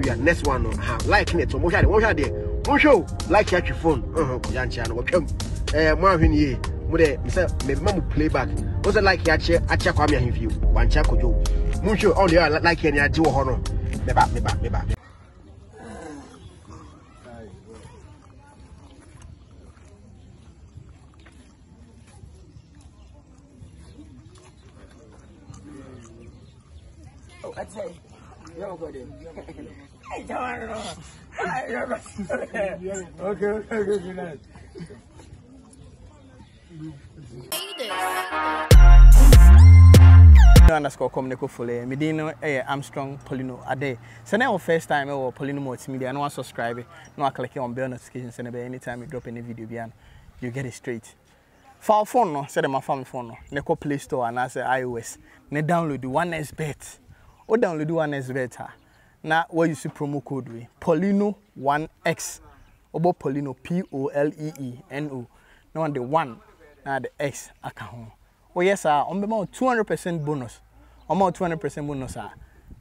We are next one like it. So mo show like your phone. Yancha no watch more when ye mo de me mamu playback. Was like ya che acha kwa me ahimfie. Wancha kojo. Mo show all the like any aje wo ho no. Me ba. Oh, I say, yo, buddy. Hey, don't know. Okay, good night. Underscore communico fully. Medino Armstrong Poleeno Ade. So now first time or Poleeno Multimedia. No one subscribe. No one click on bell notifications and anytime you drop any video beyond, you get it straight. For our phone no, say my family phone no. Neko Play Store and I say iOS. Ne download the 1xbet. Or download the 1xbet. Now where you see promo code we Poleeno 1x. Obo Poleeno Poleeno. No one the 1 now the X account. Oh yes sir, on be 200% bonus. On 200% bonus sir.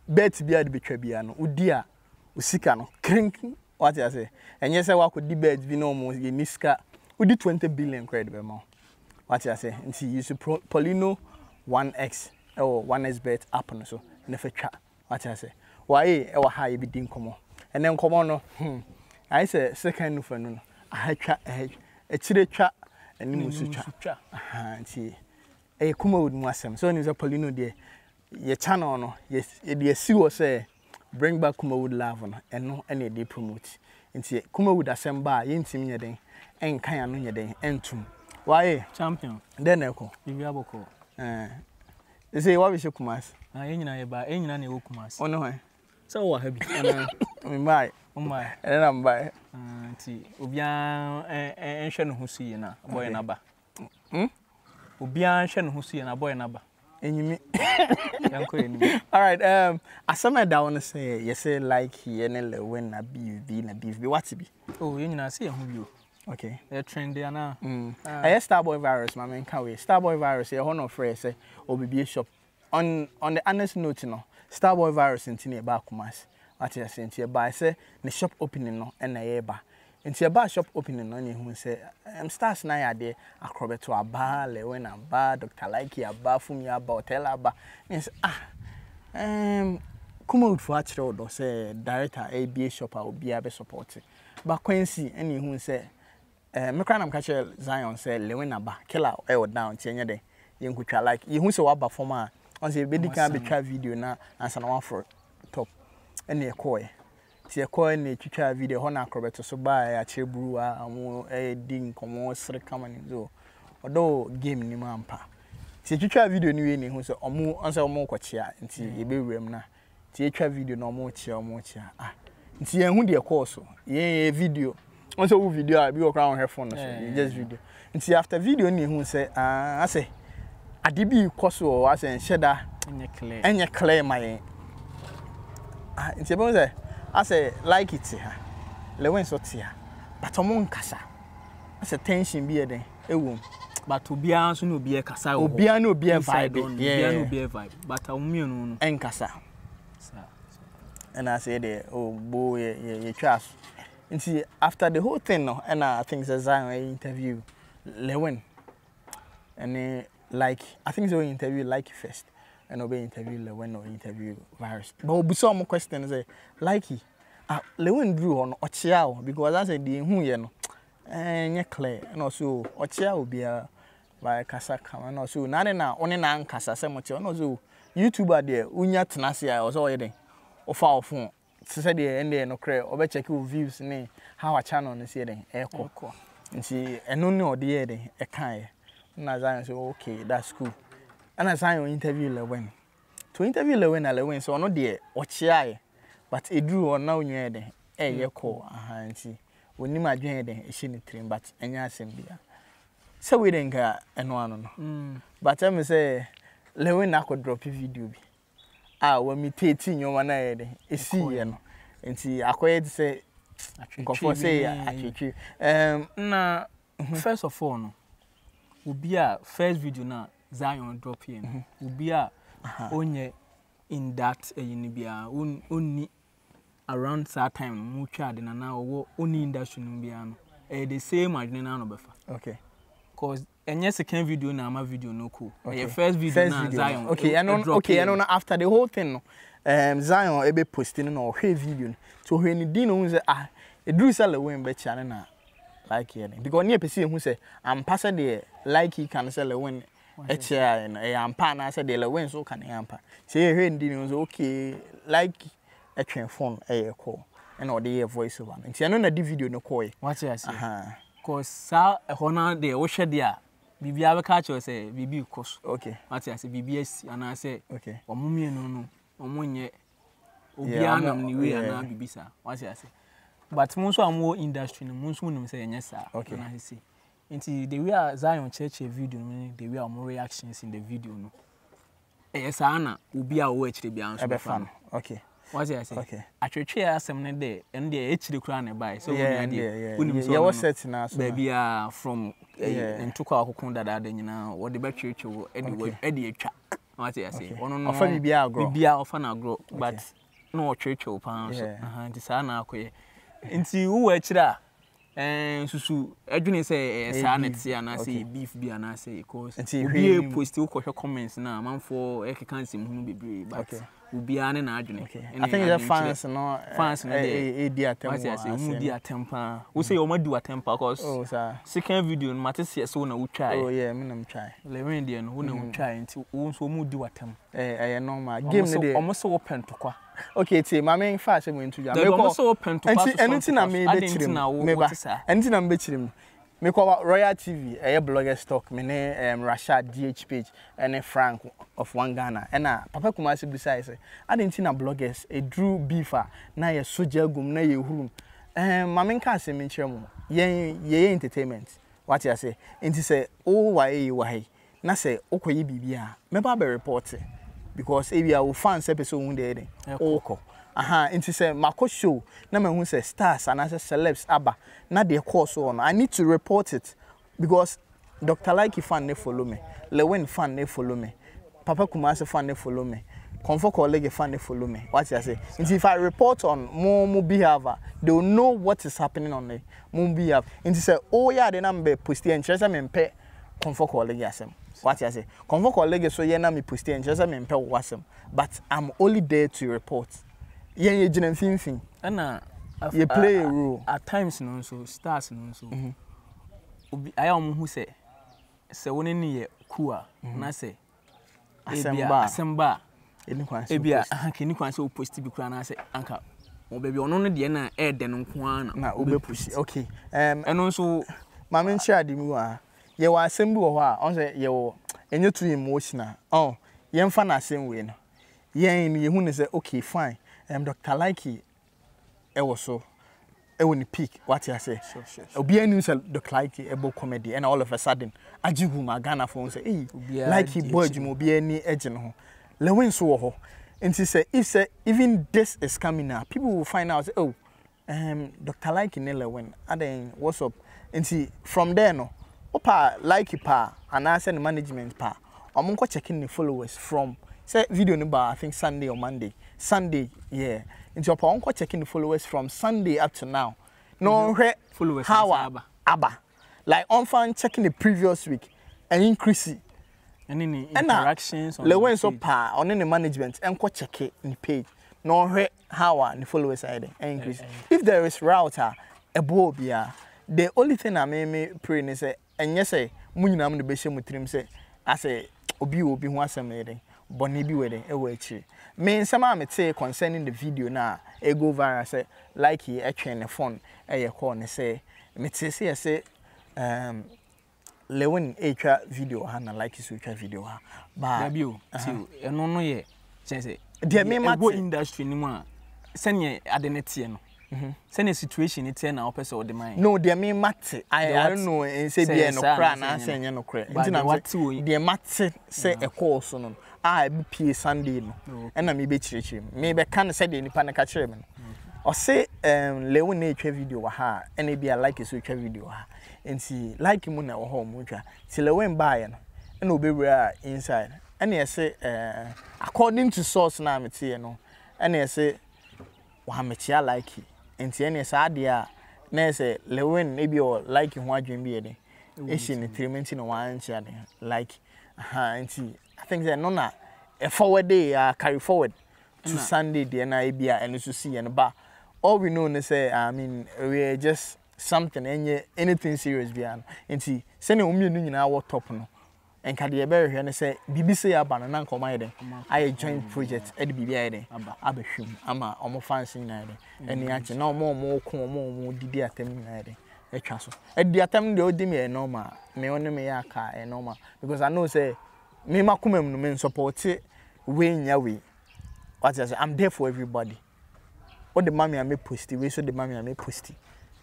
Bet be at the no. Udia usika no. Krink what I say. And yes I could debate be no more ye niska. Udi 20 billion credit be more. What I say. And see you see Poleeno 1x or 1xbet app no so. Never chat. What I say. Why our high be din come on. And then come on no. I say second no for no. I chat a chile chat and you chat. And see. Kuma would mwasem. So ni Poleeno de ye channel no yes ye see what say bring back Kuma would love no and no any day promote. Nti Kuma would assemble ye ntim nye den en kan anu nye den entum. Why champion den eko bibi aboko they say what we should Kumas enyina ye ba enyina na e Kumas ono he so wa habi me buy o my and I'm buy nti obia enhwe no husi na boy na ba obia nhwe no husi na boy na ba enyimi yanko enimi. All right asama da won say you say like here na Lilwin na beef be what be oh enyina say e hu bio. Okay. The trend there now. I Starboy virus, my man can't wait. Starboy virus, a honor phrase say OBB shop. On the honest note, you know, Starboy virus in Tinia Bakumas. What I say to buy say the shop opening no and a year bar. Into your bar shop opening on you who say stars na idea acrobat to a bar, Lilwin a bar, Dr. Likee a bar from your bar, tell a bar. Yes, come out for actual or say director ABA shop I will be able supported. But Quincy any who say me cry am catch Zion say Lilwin aba killer e down tienya de yen kutwa like you hu say wa ba form a on say be di kan be twa video na ansa na one for top ene e koy ti e koy na twitwa video ho na akrobeto so ba ya cheburu a amu e din komo sre kamani zo odo game ni mampa ti twitwa video ni we ni hu say omu on say omu kwachia nti e be wrem na ti e twa video na omu chia nti yen hu de course ye video on say video I be work around her phone so you just video. Until after video ni who say I say adibi course o I say sheda enye clear my until be say I say like it ha Lilwin so tia but omo nkasa I say tension be there e wom but obia so no obia kasa obia na obia vibe obia na obia vibe but omienu no enkasa and I say there oh boy ye trust. Nti after the whole thing no and I think Zion interview Lilwin and like I think so interview Likee first and obey interview Lilwin or interview virus but we saw more questions say Likee Lilwin drew on ochiao because I said the hu ye no nye clear and also ochiao be by kasa kama and also na one na nkasa say mo che and also YouTuber there unya tenase I also ye ofa ofun said the end no cray or check your views ne how a channel is here then echo and see and no the then a kind na Zion say okay that's cool and I Zion interview Lilwin to interview Lilwin so no there ochia but e drew on now nye then ye call and see when you madwen then e shini train but enya asem bia so we then ga eno no but I me say Lilwin na could drop video bi when me 13 you na ye den e see ye no enti akoye say nkofo say atwetwe na first of all no obi a first video na Zion drop here obi a onye in that yin bia onni around that time mu twa de na na wo oni industry no bia no the same adwene na no befa okay cause enye second video na ama video no cool your first video na Zion okay and after the whole thing no Zion ebe posting no hwe video so hwe ni din no say e dru say Lilwin be chane na like here because near person who say I'm passing the Likee can say Lilwin echa na am pa na say the Lilwin so can am pa say hwe ndi no say okay like a train phone call and or the voice over nti no na di video no call what you say cause sa hona de wo hwe dia bibia be ka che say bibi course okay what you say bibia si ana say okay omumie no omonye obia nam ni we ana bibisa what you say but monso amwo industry no monso nim say enye sa na say nti the way Zion church video no the way am reactions in the video no yes ana obi a wo akire bia nso be fan okay what you say okay atwetwe asem ne de en de akire kura ne bai so unim so yeah set na so baby from ntoko akokon dada de nyina wo de betwetwe wo edi atwa what you say ono no ofa bibia agro bibia ofa na agro but no twetwe pan so nti sa na akoye nti wo akire susu adwene say sa net ya na say beef bi na say because we post wo ko comments na manfo e kekan sim hunu bebre but ubia ne na adwene I think the fans no di atempa mu di atempa wo say o ma di atempa cause oh sir second video no mate say so na wo try oh yeah me nam try Lilwin de no wo na wo try nti wo so mu di atem normal game ne de o mo so open to kwa okay ti ma me fa se mo ntu ja me ko so open to kwa so anything na me be chirim me ba anything na me be chirim me ko Royal TV blogger stock me ne Rashad DH page and Frank of one Ghana and papa kuma se bisa say anything na bloggers drew beefer na ye soja gum na ye hurum ma me nka se me nkyerem ye entertainment what you say nti say o why na say okoye bibia me ba be report because e bia wo fans episode hu dey oko nti say mako show na me hu say stars and as celebs aba na dey course on I need to report it because Dr. Likee fan ne follow me Lilwin fan ne follow me Papa Kumase fan ne follow me Comfort colleague fan ne follow me what you say nti if I report on more behavior they will know what is happening on the more behavior nti say oh yeah the number post and chese me mpe Comfort colleague asem what you say Comfort colleague so yeah na me post and chese me mpe wasem but I'm only there to report ye gina finfin na you play a role at times no so stars no so obi aya omo hu se woni ne ye kuwa na se asemba ebia keni kwan se o post bi kura na se anka o baby ono no de na e de no nko ana na o be push okay eno so ma me nchi ade mi wa ye wa asem bi wo ho a on se ye wo enye too emotional ye mfa na asem we no ye hu ne se okay fine Dr. Likee so when peak what you say obi anu say Dr. Likee ebo comedy and all of a sudden ajigu ma Ghana phone say Likee boy jumo obi ani age no Lilwin so ho nti say if say even this is coming now people will find out say Dr. Likee ne Lilwin and what's up nti from there no opa Likee pa and I send management pa omonko checking the followers from say video no ba I think Sunday or Monday yeah into upon checking the followers from Sunday up to now no followers how aba like on fan checking the previous week and increase any interactions on Lilwin so pa on any management and check it in the page no how the followers side increase if there is router a bobia the only thing I may pray is say and yes say munyina am the be mu trim say I say obi ho asem Bonnie be wedding a way. Me some me say concerning the video now, a go viral say Likee a train the phone a call say me say Lilwin a video hana Likee switch video ha but you no ye say there me go industry ni mo send adeneti no send situation it na opese o de man no there me mate I don't know say be no cra na say no cra ntina what there mate say a call so no be pie Sunday no and na me be chirechire me be kan say de nipa na ka chire me o say Lilwin na etwa video wa ha and be a Likee so etwa video ha nti Likee mu na wo ho mu twa ti Lilwin buy no and obewura inside and e say according to source na me tie no and e say wa mechia Likee enti ene sa ade a na say Lilwin maybe or Likee ho adwen bi ede e ne treatment no wan chia de Likee enti I think that no na a forward day carry forward to Sunday the na ebia and so see and ba all we know is say I mean we just something anything serious bian enti se na omienu nyina wo top no enka de ebe hwe ne say bibi say aba na nko man de I joint project e de bibi aye de abahwem ama omo fans nyina de eni ache na omo ko omo didi atem nyina de etwa so e di atem de odi me normal me one me ya ka normal because I know say me makumem no me support we nya we what I say I'm there for everybody. All the mommy I me posti we so the mommy I me posti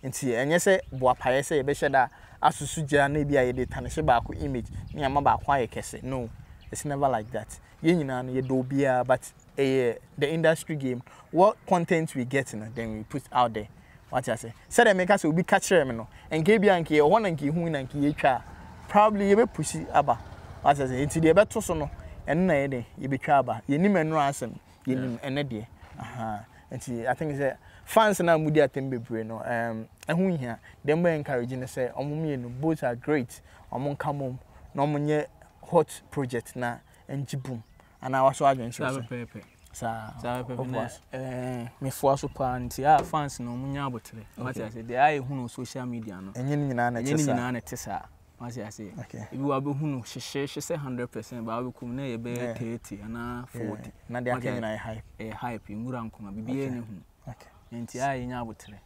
nti enye se bo apaye se be sheda asusu gya na bia ye de tanehye ba ko image ni ama ba kwa ye kese. No, it's never like that. Ye nyina no ye do bia but the industry game what content we get in then we put out there. What I say said make us be catch me no enke bia nke ho na nke hu na nke ye twa probably ye be pushi aba. What I say nti de be to so no eno na ye de ye be twa aba ye ni menu asem ye ni ene de nti I think say fans na mudi atem bebre no ehun hia dem be encouraging say omumienu both are great omon kamom na omonye hot project na enjibum ana waso adwen so sa me for so pa nti fans no omunya abotre what I say they are ehun social media no enye nyina na tesa what I say if you abe hunu hye say 100% ba we kum na ye be 30 ana 40 na de aka nyina hype ngura nkoma bibie ne hu nti nya abotre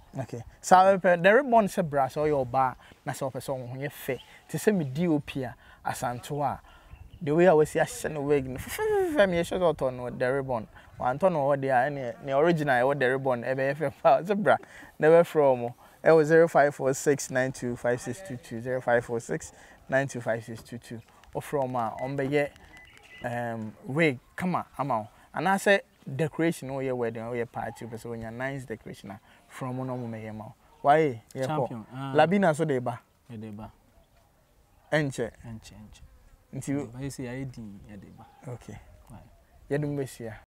so the ribbon se brass or your bar na so person ho ye fe ti se me DOP a asanto a the way I was here no wig me show to no the ribbon wan to no there any original the ribbon e be fe se bra never from it was 0546925622 0546925622 or from on be wig come on and I say decoration or your wedding or your party so when your nice decoration from one of me why champion labina so deba enche nti I say I did okay yedum besia